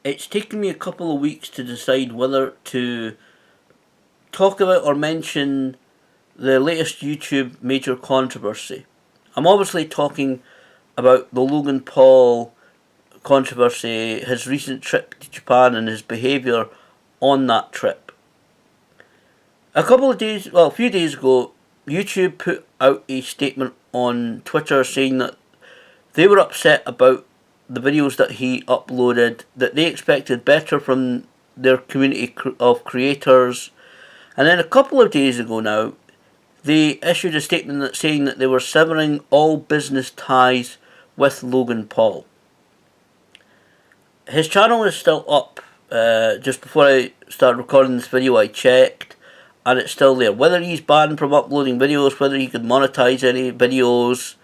it's taken me a couple of weeks to decide whether to talk about or mention the latest YouTube major controversy. I'm obviously talking about the Logan Paul controversy, his recent trip to Japan and his behaviour on that trip. A few days ago, YouTube put out a statement on Twitter saying that they were upset about the videos that he uploaded, that they expected better from their community of creators. And then a couple of days ago now, they issued a statement saying that they were severing all business ties with Logan Paul. His channel is still up. Just before I started recording this video, I checked, and it's still there. Whether he's banned from uploading videos, whether he could monetize any videos,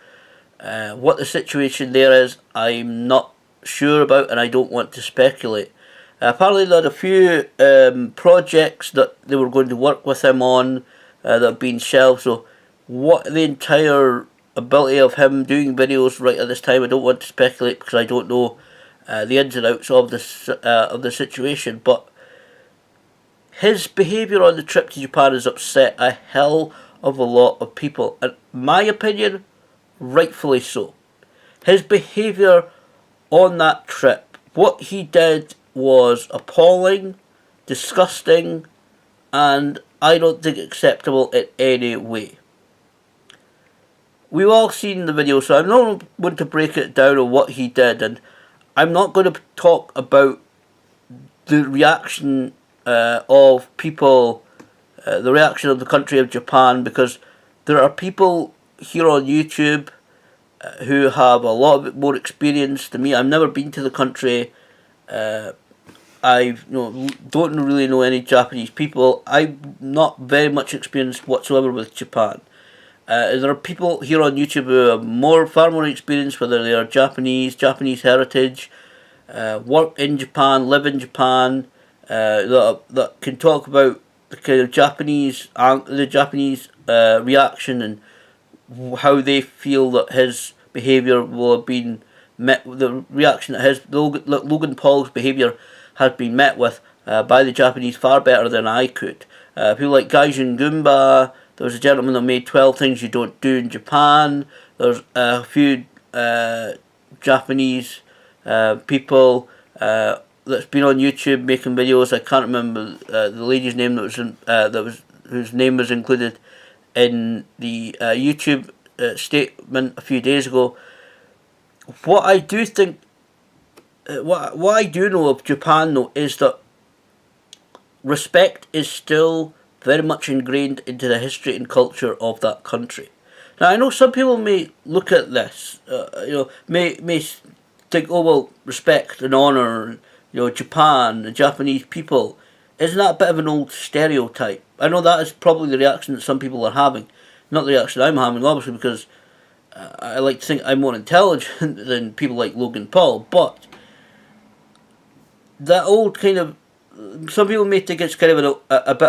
what the situation there is, I'm not sure about, and I don't want to speculate. Apparently there had a few projects that they were going to work with him on that have been shelved, so what the entire ability of him doing videos right at this time, I don't want to speculate because I don't know the ins and outs of the situation, but his behaviour on the trip to Japan has upset a hell of a lot of people, and in my opinion, rightfully so. His behaviour on that trip, what he did was appalling, disgusting, and I don't think acceptable in any way. We've all seen the video, so I'm not going to break it down on what he did, and I'm not going to talk about the reaction of people, the reaction of the country of Japan, because there are people here on YouTube who have a lot of more experience than me. I've never been to the country. I don't really know any Japanese people. I'm not very much experienced whatsoever with Japan. There are people here on YouTube who have far more experience, whether they are Japanese heritage, work in Japan, live in Japan, that can talk about the kind of Japanese reaction and how they feel that his behaviour will have been met. The reaction that Logan Paul's behaviour has been met with by the Japanese far better than I could. People like Gaijin Goomba. There was a gentleman that made 12 things you don't do in Japan. There's a few Japanese people that's been on YouTube making videos. I can't remember the lady's name whose name was included in the YouTube statement a few days ago. What I do think, what I do know of Japan though, is that respect is still very much ingrained into the history and culture of that country. Now I know some people may look at this, may think, oh well, respect and honour, Japan, the Japanese people, isn't that a bit of an old stereotype? I know that is probably the reaction that some people are having, not the reaction I'm having, obviously, because I like to think I'm more intelligent than people like Logan Paul, but that old kind of, some people may think it's kind of a bit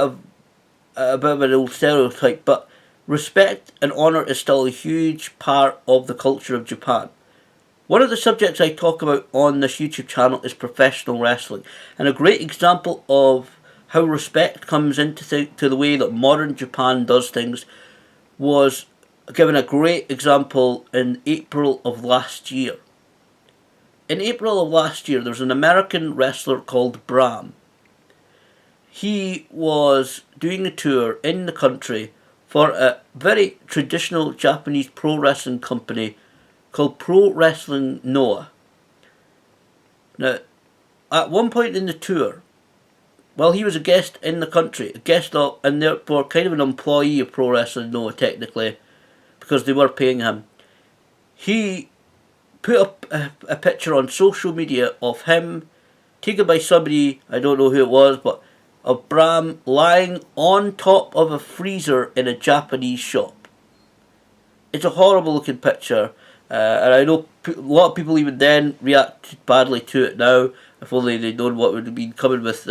of an old stereotype, but respect and honour is still a huge part of the culture of Japan. One of the subjects I talk about on this YouTube channel is professional wrestling, and a great example of how respect comes into the way that modern Japan does things was given a great example in April of last year. In April of last year, there was an American wrestler called BRAM. He was doing a tour in the country for a very traditional Japanese pro wrestling company called Pro Wrestling Noah. Now, at one point in the tour, while he was a guest in the country, and therefore kind of an employee of Pro Wrestling Noah technically, because they were paying him, he put up a picture on social media of him, taken by somebody, I don't know who it was, but of BRAM lying on top of a freezer in a Japanese shop. It's a horrible looking picture, and I know a lot of people even then reacted badly to it now. If only they'd known what would have been coming with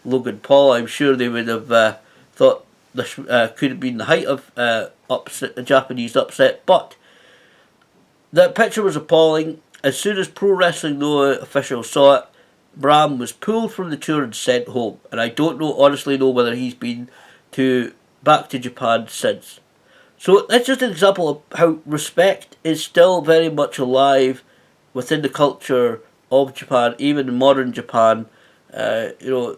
Logan Paul, I'm sure they would have thought this could have been the height of Japanese upset. But that picture was appalling. As soon as Pro Wrestling Noah officials saw it, BRAM was pulled from the tour and sent home, and I don't honestly know whether he's been back to Japan since. So that's just an example of how respect is still very much alive within the culture of Japan, even in modern Japan. So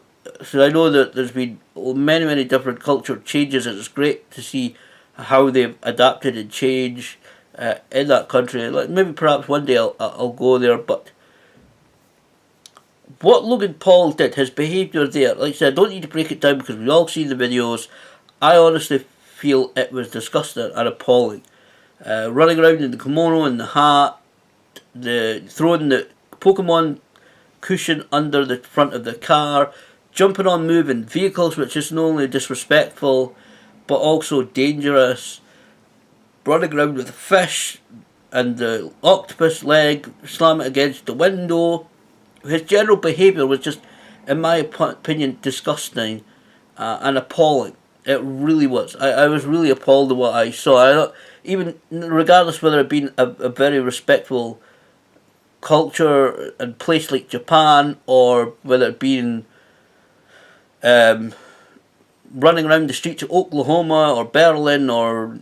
I know that there's been many different cultural changes, and it's great to see how they've adapted and changed in that country. Like maybe perhaps one day I'll go there, but what Logan Paul did, his behaviour there, like I said, I don't need to break it down because we all see the videos. I honestly feel it was disgusting and appalling. Running around in the kimono and the hat, throwing the Pokemon cushion under the front of the car, jumping on moving vehicles, which is not only disrespectful but also dangerous, running around with a fish and the octopus leg, slam it against the window. His general behaviour was just, in my opinion, disgusting and appalling. It really was. I was really appalled at what I saw. Even regardless whether it been a very respectful culture and place like Japan, or whether it been running around the streets of Oklahoma or Berlin or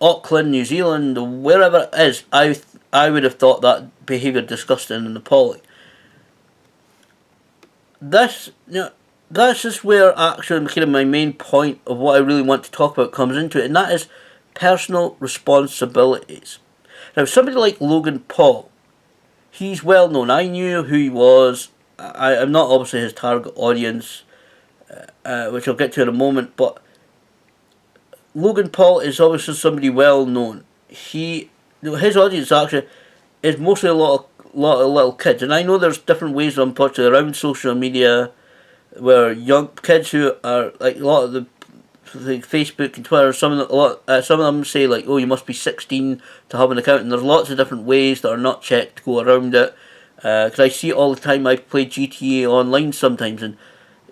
Auckland, New Zealand, or wherever it is, I would have thought that behaviour disgusting and appalling. That's just where actually kind of my main point of what I really want to talk about comes into it, and that is personal responsibilities. Now, somebody like Logan Paul, he's well known. I knew who he was. I'm not obviously his target audience, which I'll get to in a moment, but Logan Paul is obviously somebody well known. His audience actually is mostly a lot of little kids, and I know there's different ways, unfortunately, around social media where young kids who are like a lot of the Facebook and Twitter, some of them say like, oh, you must be 16 to have an account, and there's lots of different ways that are not checked to go around it. Because I see it all the time. I play GTA online sometimes, and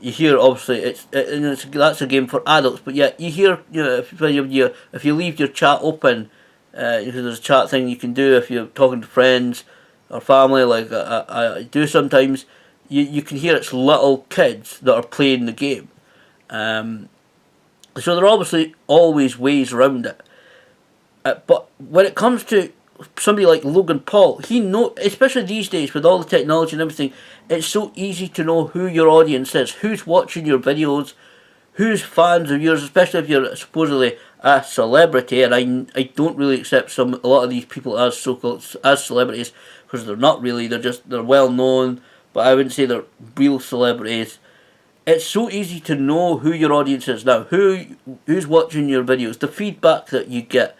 you hear obviously that's a game for adults, but yeah, you hear if you leave your chat open, because there's a chat thing you can do if you're talking to friends or family, like I do sometimes. You can hear it's little kids that are playing the game. So there are obviously always ways around it. But when it comes to somebody like Logan Paul, especially these days with all the technology and everything, it's so easy to know who your audience is, who's watching your videos, who's fans of yours, especially if you're supposedly a celebrity. And I don't really accept a lot of these people as so-called as celebrities, because they're not really. They're well known, but I wouldn't say they're real celebrities. It's so easy to know who your audience is now, who's watching your videos, the feedback that you get.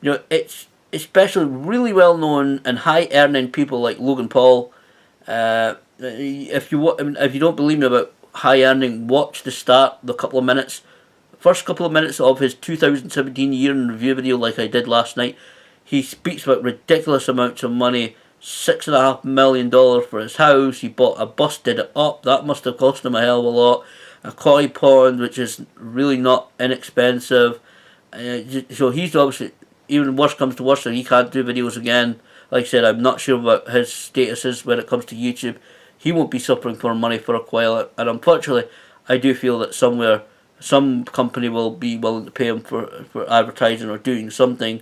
It's especially really well known and high earning people like Logan Paul. If you don't believe me about high earning, watch the first couple of minutes of his 2017 year in review video, like I did last night. He speaks about ridiculous amounts of money. $6.5 million for his house. He bought a busted it up. That must have cost him a hell of a lot. A koi pond, which is really not inexpensive. So he's obviously, even worse comes to worse, and he can't do videos again. Like I said, I'm not sure what his status is when it comes to YouTube. He won't be suffering for money for a while, and unfortunately, I do feel that some company will be willing to pay him for advertising or doing something.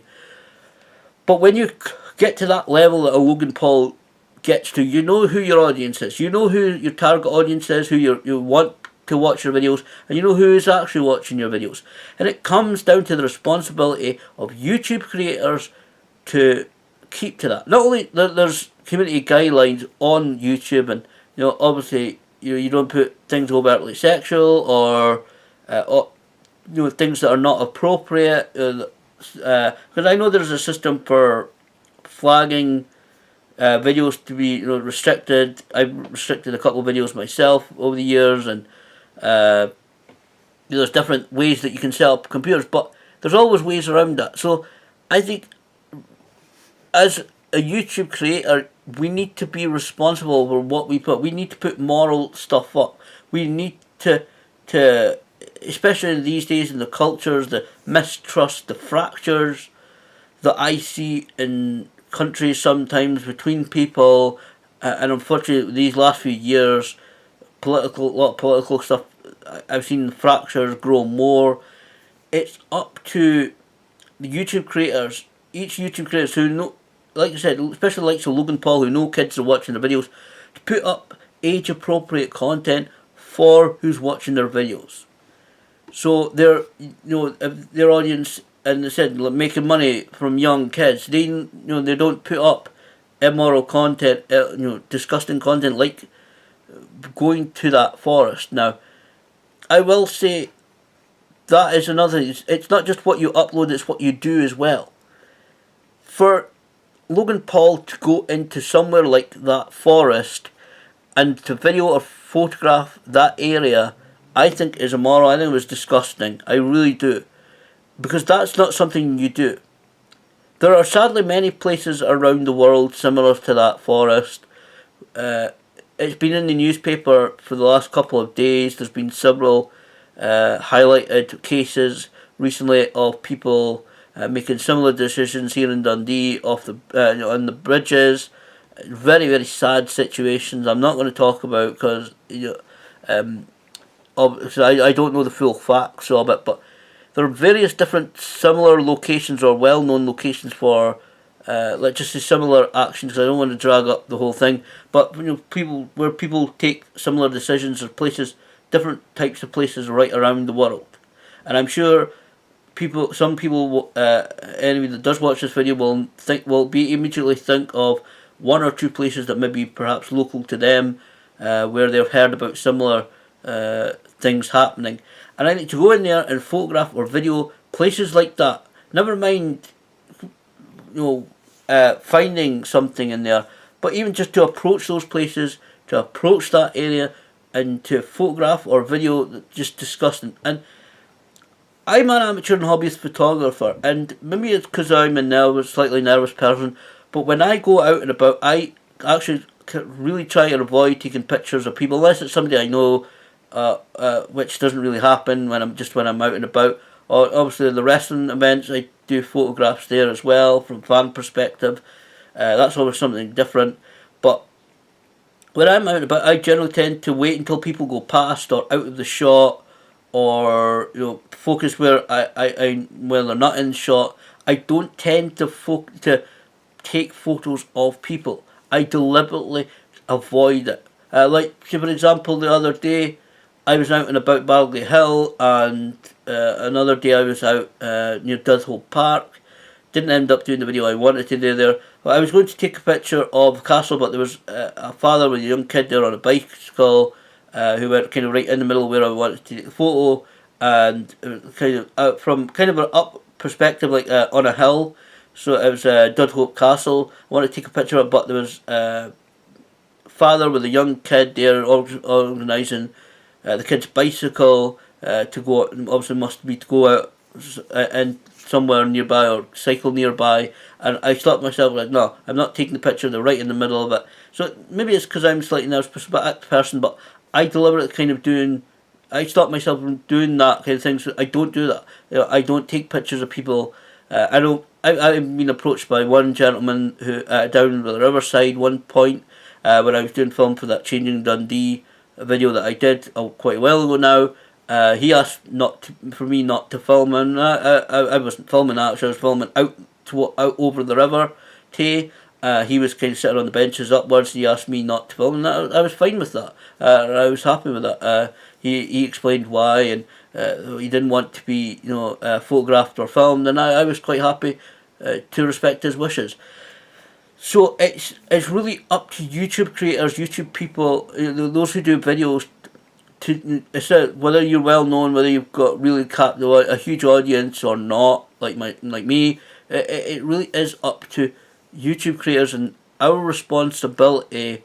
But when you get to that level that a Logan Paul gets to, you know who your audience is. You know who your target audience is, who you want to watch your videos, and you know who is actually watching your videos. And it comes down to the responsibility of YouTube creators to keep to that. Not only there's community guidelines on YouTube, and obviously you don't put things overtly sexual or things that are not appropriate. Because I know there's a system for flagging videos to be restricted. I've restricted a couple of videos myself over the years, and there's different ways that you can set up computers, but there's always ways around that. So I think as a YouTube creator, we need to be responsible for what we put. We need to put moral stuff up. We need to especially these days in the cultures, the mistrust, the fractures that I see in countries sometimes between people, and unfortunately, these last few years, a lot of political stuff. I've seen fractures grow more. It's up to the YouTube creators, each YouTube creators who know, like I said, especially like Logan Paul, who know kids are watching their videos, to put up age appropriate content for who's watching their videos. So if their audience, and they said like, making money from young kids, they don't put up immoral content, disgusting content like going to that forest. Now, I will say that is another. It's not just what you upload; it's what you do as well. For Logan Paul to go into somewhere like that forest and to video or photograph that area, I think is immoral. I think it was disgusting. I really do, because that's not something you do. There are sadly many places around the world similar to that forest. It's been in the newspaper for the last couple of days. There's been several highlighted cases recently of people making similar decisions here in Dundee off the on the bridges. Very, very sad situations. I'm not going to talk about because obviously I don't know the full facts of it, but there are various different similar locations or well-known locations for let's just say similar actions. I don't want to drag up the whole thing, but people take similar decisions or places, different types of places right around the world, and I'm sure some people, anybody that does watch this video will immediately think of one or two places that may be perhaps local to them, where they've heard about similar things happening. And I think to go in there and photograph or video places like that, never mind, finding something in there, but even just to approach those places, to approach that area, and to photograph or video, just disgusting. And I'm an amateur and hobbyist photographer, and maybe it's because I'm a slightly nervous person, but when I go out and about, I actually really try to avoid taking pictures of people, unless it's somebody I know, which doesn't really happen when I'm out and about. Or obviously the wrestling events, I do photographs there as well from fan perspective. That's always something different. But when I'm out and about, I generally tend to wait until people go past or out of the shot, or focus where where they're not in shot. I don't tend to take photos of people. I deliberately avoid it. Like, say for example, the other day I was out and about Balgley Hill, and another day I was out near Dudhope Park. Didn't end up doing the video I wanted to do there. Well, I was going to take a picture of the castle, but there was a father with a young kid there on a bicycle, who were kind of right in the middle where I wanted to take the photo, and it was kind of out from kind of an up perspective, like on a hill. So it was Dudhope Castle. I wanted to take a picture of it, but there was a father with a young kid there organising the kid's bicycle to go out, and obviously must be to go out and somewhere nearby or cycle nearby, and I stopped myself like, no, I'm not taking the picture, they're right in the middle of it. So maybe it's because I'm slightly nervous person, but I deliberately I stop myself from doing that kind of thing, so I don't do that. I don't take pictures of people. I've been approached by one gentleman who down the riverside one point when I was doing film for that Changing Dundee video that I did quite a while ago now. He asked for me not to film, and I wasn't filming actually. I was filming out over the river. He was kind of sitting on the benches upwards. He asked me not to film, and I was fine with that. I was happy with that. He explained why, and he didn't want to be photographed or filmed, and I was quite happy to respect his wishes. So it's really up to YouTube creators, YouTube people, those who do videos, whether you're well known, whether you've got really a huge audience or not, like me. It really is up to YouTube creators and our responsibility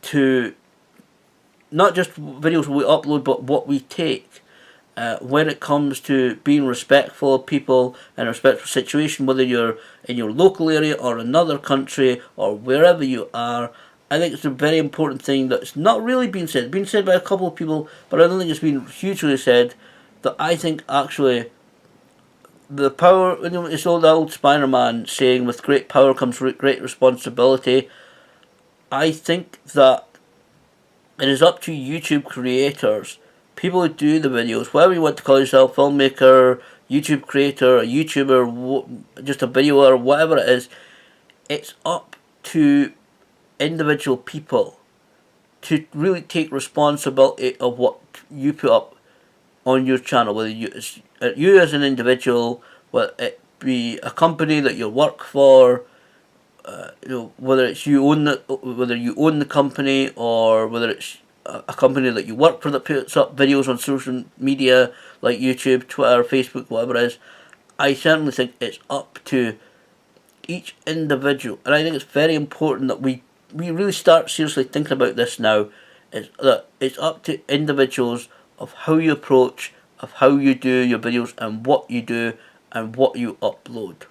to not just videos we upload, but what we take. When it comes to being respectful of people and a respectful situation, whether you're in your local area or another country or wherever you are, I think it's a very important thing that's not really been said. It's been said by a couple of people, but I don't think it's been hugely said, that I think actually the power, it's the old Spider-Man saying, with great power comes great responsibility. I think that it is up to YouTube creators, people who do the videos, whatever you want to call yourself, filmmaker, YouTube creator, a YouTuber, just a videoer, whatever it is, it's up to individual people to really take responsibility of what you put up on your channel, whether you as an individual, whether it be a company that you work for, whether you own the company, or whether it's a company that you work for that puts up videos on social media like YouTube, Twitter, Facebook, whatever it is. I certainly think it's up to each individual, and I think it's very important that we really start seriously thinking about this now. Is that it's up to individuals of how you approach, of how you do your videos, and what you do and what you upload.